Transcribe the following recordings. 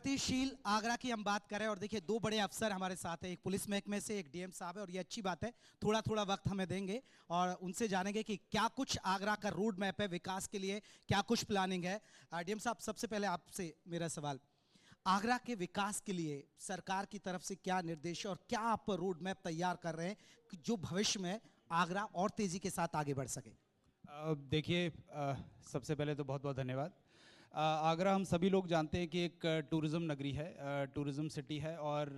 प्रगतिशील आगरा की हम बात करें और देखिए दो बड़े अफसर हमारे साथ हैं, एक पुलिस महकमे से, एक डीएम साहब है और ये अच्छी बात है। थोड़ा थोड़ा वक्त हमें देंगे और उनसे जानेंगे कि क्या कुछ आगरा का रोड मैप है विकास के लिए, क्या कुछ प्लानिंग है। डीएम साहब, सबसे पहले आपसे मेरा सवाल, आगरा के विकास के लिए सरकार की तरफ से क्या निर्देश है और क्या आप रोड मैप तैयार कर रहे हैं कि जो भविष्य में आगरा और तेजी के साथ आगे बढ़ सके। देखिए, सबसे पहले तो बहुत बहुत धन्यवाद। आगरा हम सभी लोग जानते हैं कि एक टूरिज़्म नगरी है, टूरिज़्म सिटी है और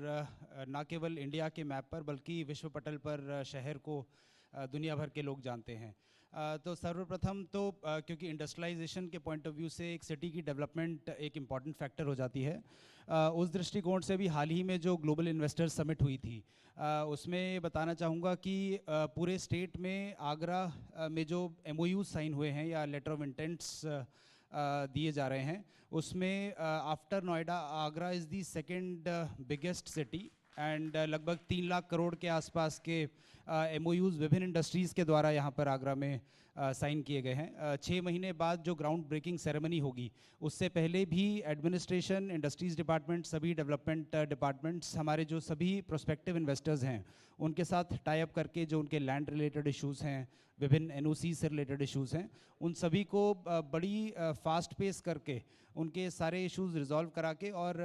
ना केवल इंडिया के मैप पर बल्कि विश्व पटल पर शहर को दुनिया भर के लोग जानते हैं। तो सर्वप्रथम तो क्योंकि इंडस्ट्रियलाइजेशन के पॉइंट ऑफ व्यू से एक सिटी की डेवलपमेंट एक इम्पॉर्टेंट फैक्टर हो जाती है, उस दृष्टिकोण से भी हाल ही में जो ग्लोबल इन्वेस्टर्स समिट हुई थी उसमें बताना चाहूँगा कि पूरे स्टेट में आगरा में जो MOU साइन हुए हैं या लेटर ऑफ इंटेंट्स दिए जा रहे हैं, उसमें after Noida Agra is the second biggest city and लगभग 3 लाख करोड़ के आसपास के MOUs विभिन्न इंडस्ट्रीज़ के द्वारा यहाँ पर आगरा में साइन किए गए हैं। 6 महीने बाद जो ग्राउंड ब्रेकिंग सेरेमनी होगी, उससे पहले भी एडमिनिस्ट्रेशन, इंडस्ट्रीज़ डिपार्टमेंट, सभी डेवलपमेंट डिपार्टमेंट्स हमारे जो सभी प्रोस्पेक्टिव इन्वेस्टर्स हैं उनके साथ टाई अप करके जो उनके लैंड रिलेटेड इश्यूज़ हैं, विभिन्न NOC से रिलेटेड इश्यूज़ हैं, उन सभी को बड़ी फास्ट पेस करके उनके सारे इश्यूज़ रिजॉल्व करा के और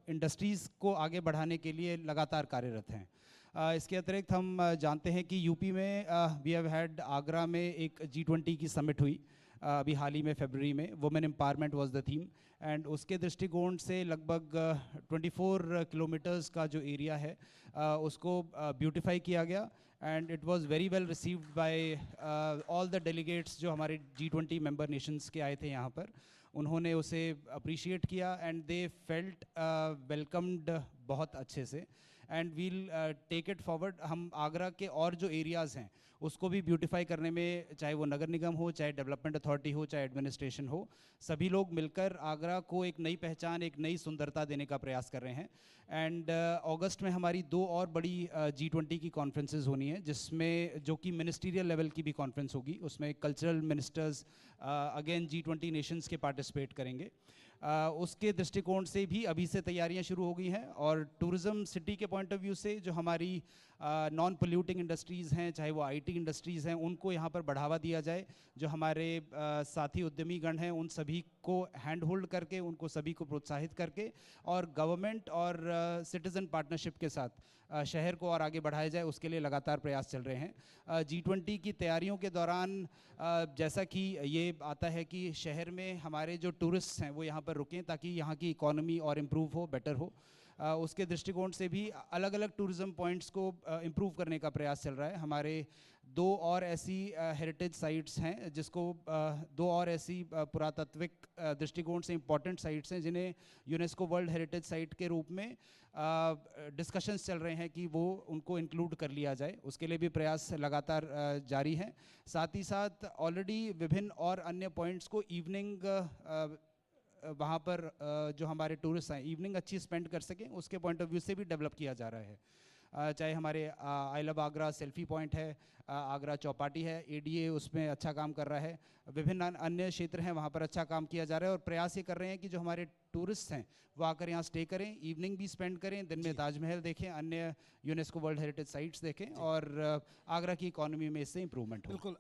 इंडस्ट्रीज़ को आगे बढ़ाने के लिए लगातार कार्यरत हैं। इसके अतिरिक्त हम जानते हैं कि यूपी में वी हैव हैड आगरा में एक G20 की समिट हुई अभी हाल ही में फरवरी में। Women empowerment was the theme and उसके दृष्टिकोण से लगभग 24 किलोमीटर्स का जो एरिया है उसको ब्यूटिफाई किया गया and it was very well received by all the delegates जो हमारे G20 मेंबर नेशंस के आए थे यहाँ पर। उन्होंने उसे अप्रिशिएट किया एंड दे फेल्ट वेलकम्ड बहुत अच्छे से and we'll take it forward. हम आगरा के और जो एरियाज़ हैं उसको भी ब्यूटिफाई करने में, चाहे वो नगर निगम हो, चाहे डेवलपमेंट अथॉरिटी हो, चाहे एडमिनिस्ट्रेशन हो, सभी लोग मिलकर आगरा को एक नई पहचान, एक नई सुंदरता देने का प्रयास कर रहे हैं। एंड अगस्त में हमारी 2 और बड़ी G20 की कॉन्फ्रेंसेज होनी है, जिसमें जो कि मिनिस्ट्रियल लेवल की भी कॉन्फ्रेंस होगी, उसमें cultural ministers again G20 Nations के पार्टिसिपेट करेंगे। उसके दृष्टिकोण से भी अभी से तैयारियां शुरू हो गई हैं और टूरिज़्म सिटी के पॉइंट ऑफ व्यू से जो हमारी नॉन पोल्यूटिंग इंडस्ट्रीज़ हैं, चाहे वो IT इंडस्ट्रीज़ हैं, उनको यहाँ पर बढ़ावा दिया जाए। जो हमारे साथी उद्यमीगण हैं उन सभी को हैंड होल्ड करके, उनको सभी को प्रोत्साहित करके और गवर्नमेंट और सिटीज़न पार्टनरशिप के साथ शहर को और आगे बढ़ाया जाए, उसके लिए लगातार प्रयास चल रहे हैं। G20 की तैयारियों के दौरान जैसा कि ये आता है कि शहर में हमारे जो टूरिस्ट हैं वो यहाँ पर रुकें ताकि यहाँ की इकोनॉमी और इम्प्रूव हो, बेटर हो। उसके दृष्टिकोण से भी अलग अलग टूरिज़्म पॉइंट्स को इम्प्रूव करने का प्रयास चल रहा है। हमारे 2 और ऐसी हेरिटेज साइट्स हैं जिसको 2 और ऐसी पुरातात्विक दृष्टिकोण से इम्पॉर्टेंट साइट्स हैं जिन्हें यूनेस्को वर्ल्ड हेरिटेज साइट के रूप में डिस्कशंस चल रहे हैं कि वो उनको इंक्लूड कर लिया जाए। उसके लिए भी प्रयास लगातार जारी हैं। साथ ही साथ ऑलरेडी विभिन्न और अन्य पॉइंट्स को इवनिंग वहाँ पर जो हमारे टूरिस्ट हैं इवनिंग अच्छी स्पेंड कर सकें, उसके पॉइंट ऑफ व्यू से भी डेवलप किया जा रहा है। चाहे हमारे I love Agra selfie point है, आगरा चौपाटी है, ADA उसमें अच्छा काम कर रहा है, विभिन्न अन्य क्षेत्र हैं वहाँ पर अच्छा काम किया जा रहा है और प्रयास ये कर रहे हैं कि जो हमारे टूरिस्ट हैं वो आकर यहाँ स्टे करें, इवनिंग भी स्पेंड करें, दिन में ताजमहल देखें, अन्य यूनेस्को वर्ल्ड हेरिटेज साइट्स देखें और आगरा की इकोनॉमी में इससे इम्प्रूवमेंट हो। बिल्कुल।